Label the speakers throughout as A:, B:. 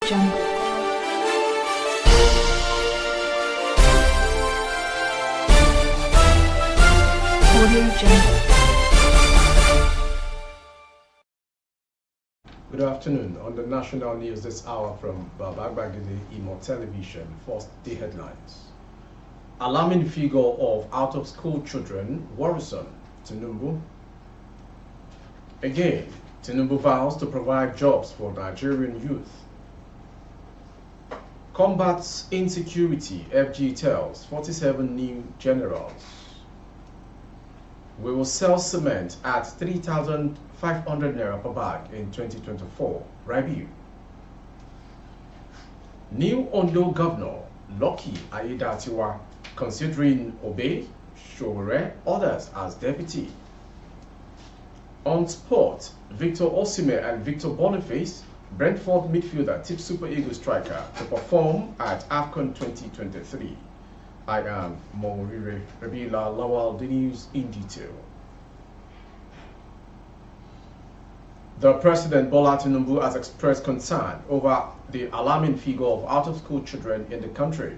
A: Jungle. Audio Jungle.
B: Good afternoon. On the national news this hour from Mobahd Imo Television, first the headlines. Alarming figure of out-of-school children worrisome. Tinubu. Again, Tinubu vows to provide jobs for Nigerian youth. Combats insecurity, FG tells 47 new generals. We will sell cement at 3,500 naira per bag in 2024. Rabiu. New Ondo governor, Lucky Aiyedatiwa, considering Obey, Showore, others as deputy. On sport, Victor Osimhen and Victor Boniface, Brentford midfielder, tip Super Eagles striker to perform at AFCON 2023. I am Morire Rabila Lawal, the news in detail. The President Bola Tinubu has expressed concern over the alarming figure of out-of-school children in the country.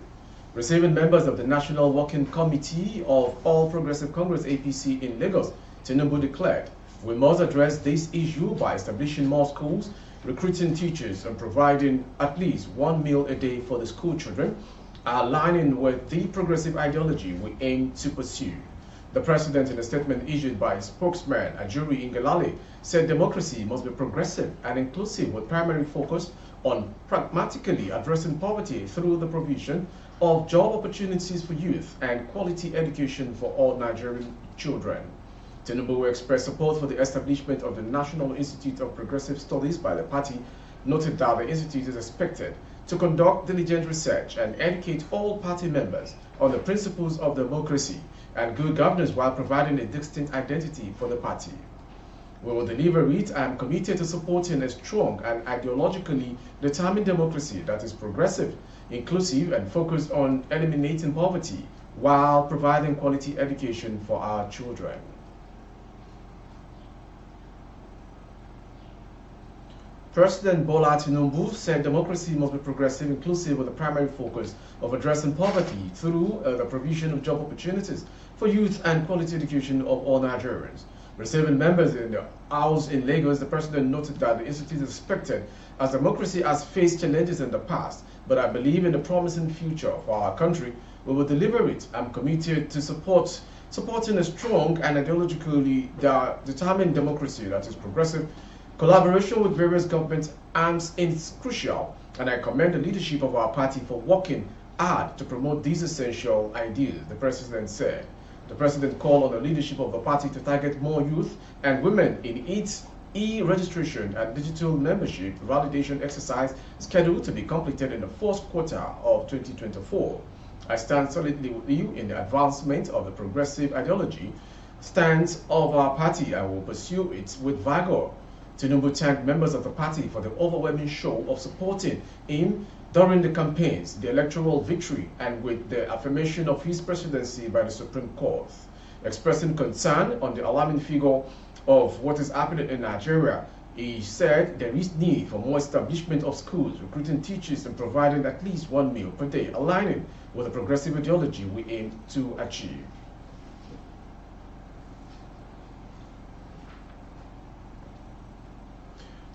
B: Receiving members of the National Working Committee of All Progressive Congress APC in Lagos, Tinubu declared, "We must address this issue by establishing more schools, recruiting teachers, and providing at least one meal a day for the school children, aligning with the progressive ideology we aim to pursue." The president, in a statement issued by his spokesman, Ajuri Ngelale, said democracy must be progressive and inclusive with primary focus on pragmatically addressing poverty through the provision of job opportunities for youth and quality education for all Nigerian children. Tinubu expressed support for the establishment of the National Institute of Progressive Studies by the party, noted that the institute is expected to conduct diligent research and educate all party members on the principles of democracy and good governance while providing a distinct identity for the party. We will deliver it. I am committed to supporting a strong and ideologically determined democracy that is progressive, inclusive, and focused on eliminating poverty while providing quality education for our children. President Bola Tinubu said democracy must be progressive, inclusive, with the primary focus of addressing poverty through the provision of job opportunities for youth and quality education of all Nigerians. Receiving members in the House in Lagos, the president noted that the institute is expected as democracy has faced challenges in the past, but I believe in the promising future for our country. We will deliver it. I'm committed to supporting a strong and ideologically determined democracy that is progressive. Collaboration with various government arms is crucial, and I commend the leadership of our party for working hard to promote these essential ideas, the president said. The president called on the leadership of the party to target more youth and women in its e-registration and digital membership validation exercise scheduled to be completed in the first quarter of 2024. I stand solidly with you in the advancement of the progressive ideology stance of our party and will pursue it with vigor. Tinubu thanked members of the party for the overwhelming show of supporting him during the campaigns, the electoral victory, and with the affirmation of his presidency by the Supreme Court. Expressing concern on the alarming figure of what is happening in Nigeria, he said there is need for more establishment of schools, recruiting teachers, and providing at least one meal per day, aligning with the progressive ideology we aim to achieve.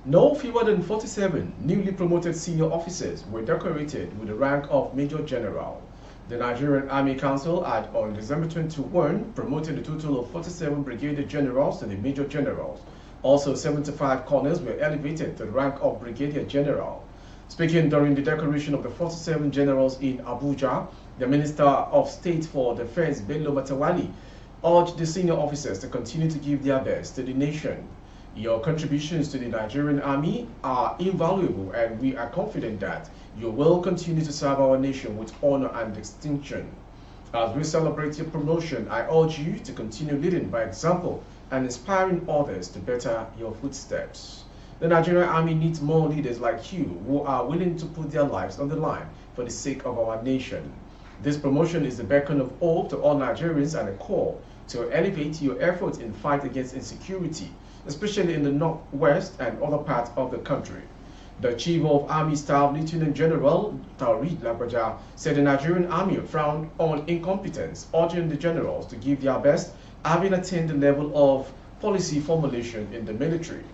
B: No fewer than 47 newly promoted senior officers were decorated with the rank of Major General. The Nigerian Army Council had on December 21 promoted a total of 47 Brigadier Generals to the Major Generals. Also, 75 colonels were elevated to the rank of Brigadier General. Speaking during the decoration of the 47 generals in Abuja, the Minister of State for Defense, Bello Matawali, urged the senior officers to continue to give their best to the nation. Your contributions to the Nigerian Army are invaluable, and we are confident that you will continue to serve our nation with honor and distinction. As we celebrate your promotion, I urge you to continue leading by example and inspiring others to better your footsteps. The Nigerian Army needs more leaders like you who are willing to put their lives on the line for the sake of our nation. This promotion is a beacon of hope to all Nigerians and a call to elevate your efforts in the fight against insecurity, especially in the northwest and other parts of the country. The Chief of Army Staff, Lieutenant General Taurid Lagbaja, said the Nigerian Army frowned on incompetence, urging the generals to give their best, having attained the level of policy formulation in the military.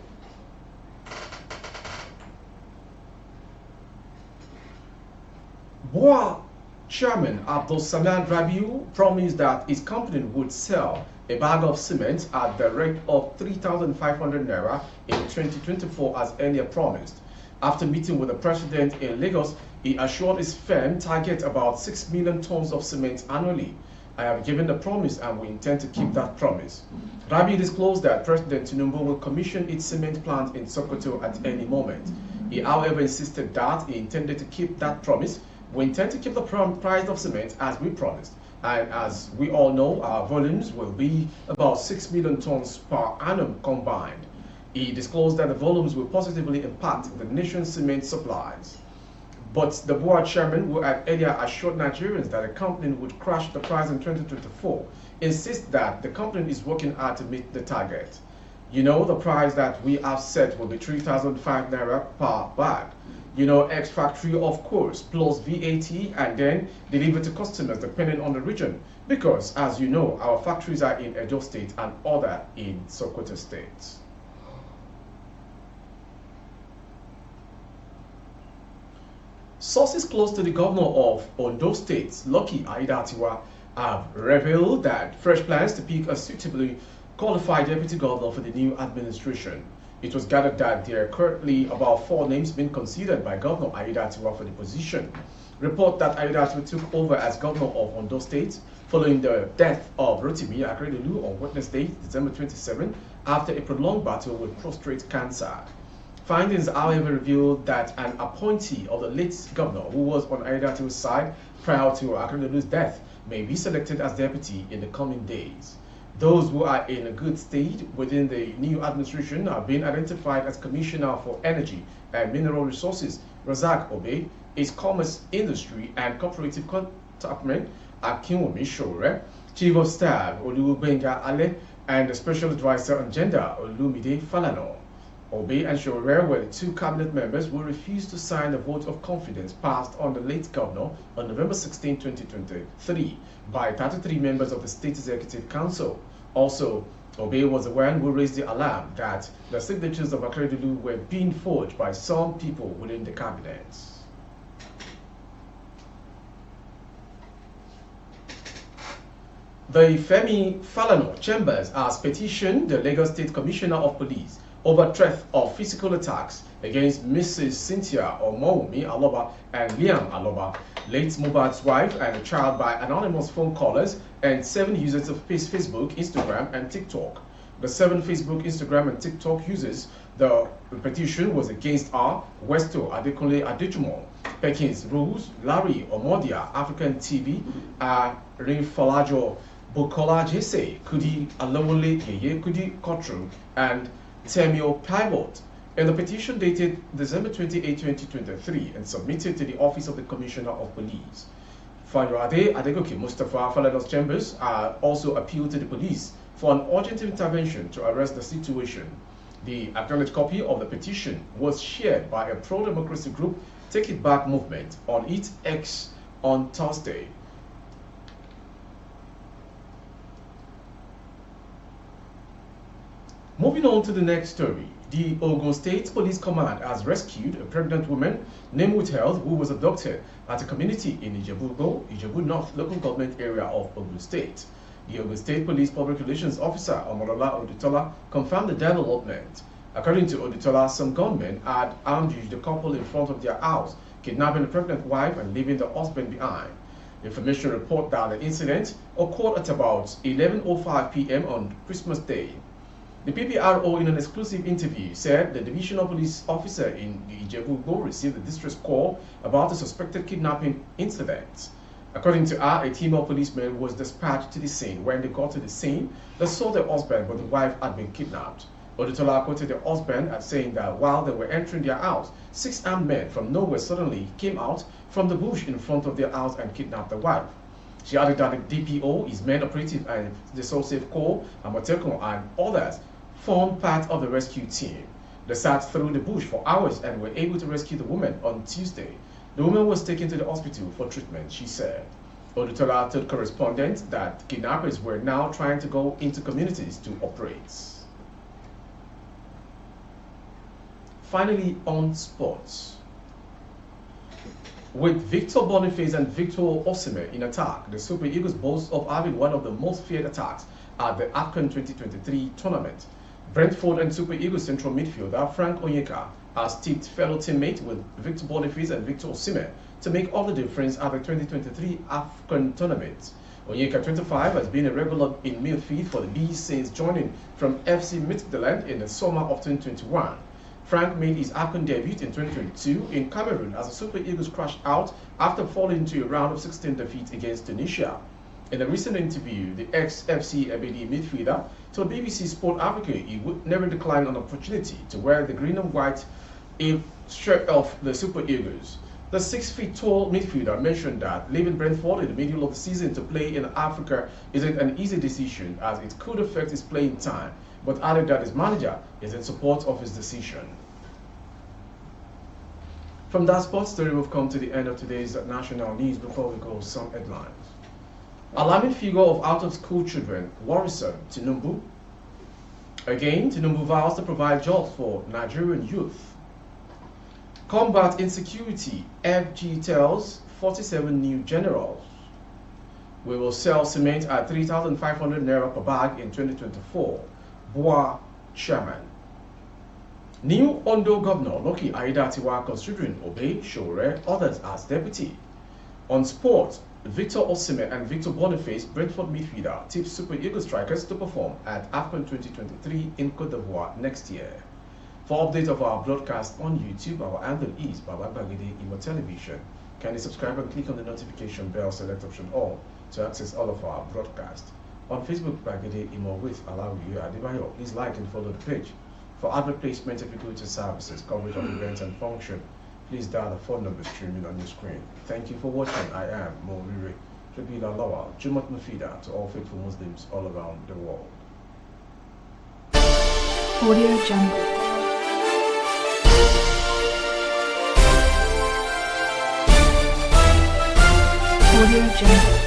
B: BOA Chairman Abdul Salam Rabiu promised that his company would sell a bag of cement at the rate of 3,500 naira in 2024 as earlier promised. After meeting with the president in Lagos, he assured his firm target about 6 million tons of cement annually. I have given the promise and we intend to keep that promise. Rabi disclosed that President Tinubu will commission its cement plant in Sokoto at any moment. He, however, insisted that he intended to keep that promise. We intend to keep the price of cement as we promised. And as we all know, our volumes will be about 6 million tons per annum combined. He disclosed that the volumes will positively impact the nation's cement supplies. But the board chairman, who had earlier assured Nigerians that the company would crash the price in 2024, insists that the company is working hard to meet the target. You know, the price that we have set will be 3,005 naira per bag. You know, ex-factory, of course, plus VAT, and then delivered to customers depending on the region. Because, as you know, our factories are in Edo State and other in Sokoto State. Sources close to the governor of Ondo State, Lucky Aiyedatiwa, have revealed that fresh plans to pick a suitably qualified deputy governor for the new administration. It was gathered that there are currently about 4 names being considered by Governor Aiyedatiwa for the position. Report that Aiyedatiwa took over as governor of Ondo State following the death of Rotimi Akeredolu on Wednesday, December 27, after a prolonged battle with prostate cancer. Findings, however, revealed that an appointee of the late governor, who was on Aiyedatiwa's side prior to Akeredolu's death, may be selected as deputy in the coming days. Those who are in a good state within the new administration are being identified as Commissioner for Energy and Mineral Resources, Razak Obe, is Commerce, Industry and Cooperative Department, Akinwumi Shore, Chief of Staff, Olubenga Ale, and the Special Advisor on Gender, Olumide Falana. Obe and Shore were the 2 cabinet members who refused to sign the vote of confidence passed on the late governor on November 16, 2023 by 33 members of the State Executive Council. Also, Obe was the one who raised the alarm that the signatures of Akeredolu were being forged by some people within the cabinet. The Femi Falana Chambers has petitioned the Lagos State Commissioner of Police over threat of physical attacks against Mrs. Cynthia Omoumi Aloba and Liam Aloba, late Mobahd's wife and a child, by anonymous phone callers and 7 users of Facebook, Instagram, and TikTok. The 7 Facebook, Instagram, and TikTok users, the petition was against R. Westo Adekunle Adejumo, Perkins Rose, Larry Omodia, African TV, Rinfalajo Bukola Jesse, Kudi Alawole Yeye Kudi Kotru, and Temio Pivot. In the petition dated December 28, 2023 and submitted to the Office of the Commissioner of Police, Fayoade Adegoke Mustafa Falana's Chambers also appealed to the police for an urgent intervention to arrest the situation. The acknowledged copy of the petition was shared by a pro-democracy group, Take It Back Movement, on its X on Thursday. Moving on to the next story, the Ogun State Police Command has rescued a pregnant woman named with health who was abducted at a community in Ijebu North local government area of Ogun State. The Ogun State Police Public Relations Officer, Omolola Odutola, confirmed the development. According to Odutola, some gunmen had ambushed the couple in front of their house, kidnapping the pregnant wife and leaving the husband behind. Information report that the incident occurred at about 11:05 p.m. on Christmas Day. The PPRO, in an exclusive interview, said the divisional police officer in the Ijebu received a distress call about a suspected kidnapping incident. According to her, a team of policemen was dispatched to the scene. When they got to the scene, they saw their husband, but the wife had been kidnapped. Odutola quoted the husband as saying that while they were entering their house, 6 armed men from nowhere suddenly came out from the bush in front of their house and kidnapped the wife. She added that the DPO, his men operative, and the Sope Corps, Amotekun, and others formed part of the rescue team. They sat through the bush for hours and were able to rescue the woman on Tuesday. The woman was taken to the hospital for treatment, she said. Ondo told correspondents that kidnappers were now trying to go into communities to operate. Finally, on sports. With Victor Boniface and Victor Osimhen in attack, the Super Eagles boast of having one of the most feared attacks at the AFCON 2023 tournament. Brentford and Super Eagles central midfielder Frank Onyeka has tipped fellow teammate with Victor Boniface and Victor Osimhen to make all the difference at the 2023 AFCON tournament. Onyeka, 25, has been a regular in midfield for the Bees since joining from FC Midtjylland in the summer of 2021. Frank made his AFCON debut in 2022 in Cameroon as the Super Eagles crashed out after falling into a round of 16 defeat against Tunisia. In a recent interview, the ex-FC Ebedi midfielder told BBC Sport Africa he would never decline an opportunity to wear the green and white shirt of the Super Eagles. The 6-feet-tall midfielder mentioned that leaving Brentford in the middle of the season to play in Africa isn't an easy decision as it could affect his playing time, but added that his manager is in support of his decision. From that sports story, we've come to the end of today's national news. Before we go, some headlines. Alarming figure of out-of-school children worrisome, Tinubu. Again, Tinubu vows to provide jobs for Nigerian youth. Combat insecurity, FG tells 47 new generals. We will sell cement at 3,500 naira per bag in 2024. Boa chairman. New Ondo Governor Loki Aiyedatiwa considering Obey Showore others as deputy. On sport, Victor Osimhen and Victor Boniface, Brentford midfielder, tips Super Eagles strikers to perform at AFCON 2023 in Côte d'Ivoire next year. For updates of our broadcast on YouTube, our handle is Bababagide Imo Television. Kindly subscribe and click on the notification bell, select option all to access all of our broadcasts. On Facebook, Bagide Imo with Alawi Adebayo. Please like and follow the page. For advert placement, executive services, coverage of events and function, please dial the phone number streaming on your screen. Thank you for watching. I am Morire Jabila Lawal, Jumat Mufida to all faithful Muslims all around the world.
A: Audio Jungle. Audio Jungle.